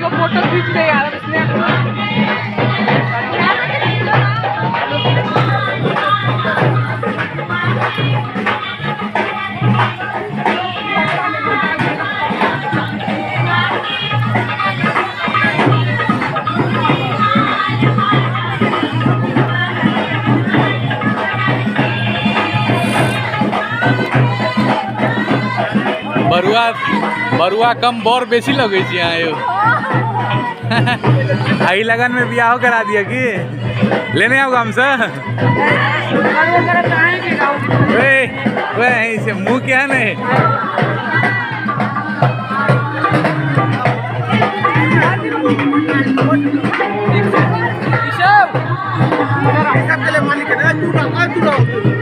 Photo खींच ले यार इसने। बरुआ बरुआ कम बोर बेसी लगे छी आयो। आई लगन में बियाह करा दिया कि लेने आओ गाँव से। वे से मुँह क्या नहीं मालिक है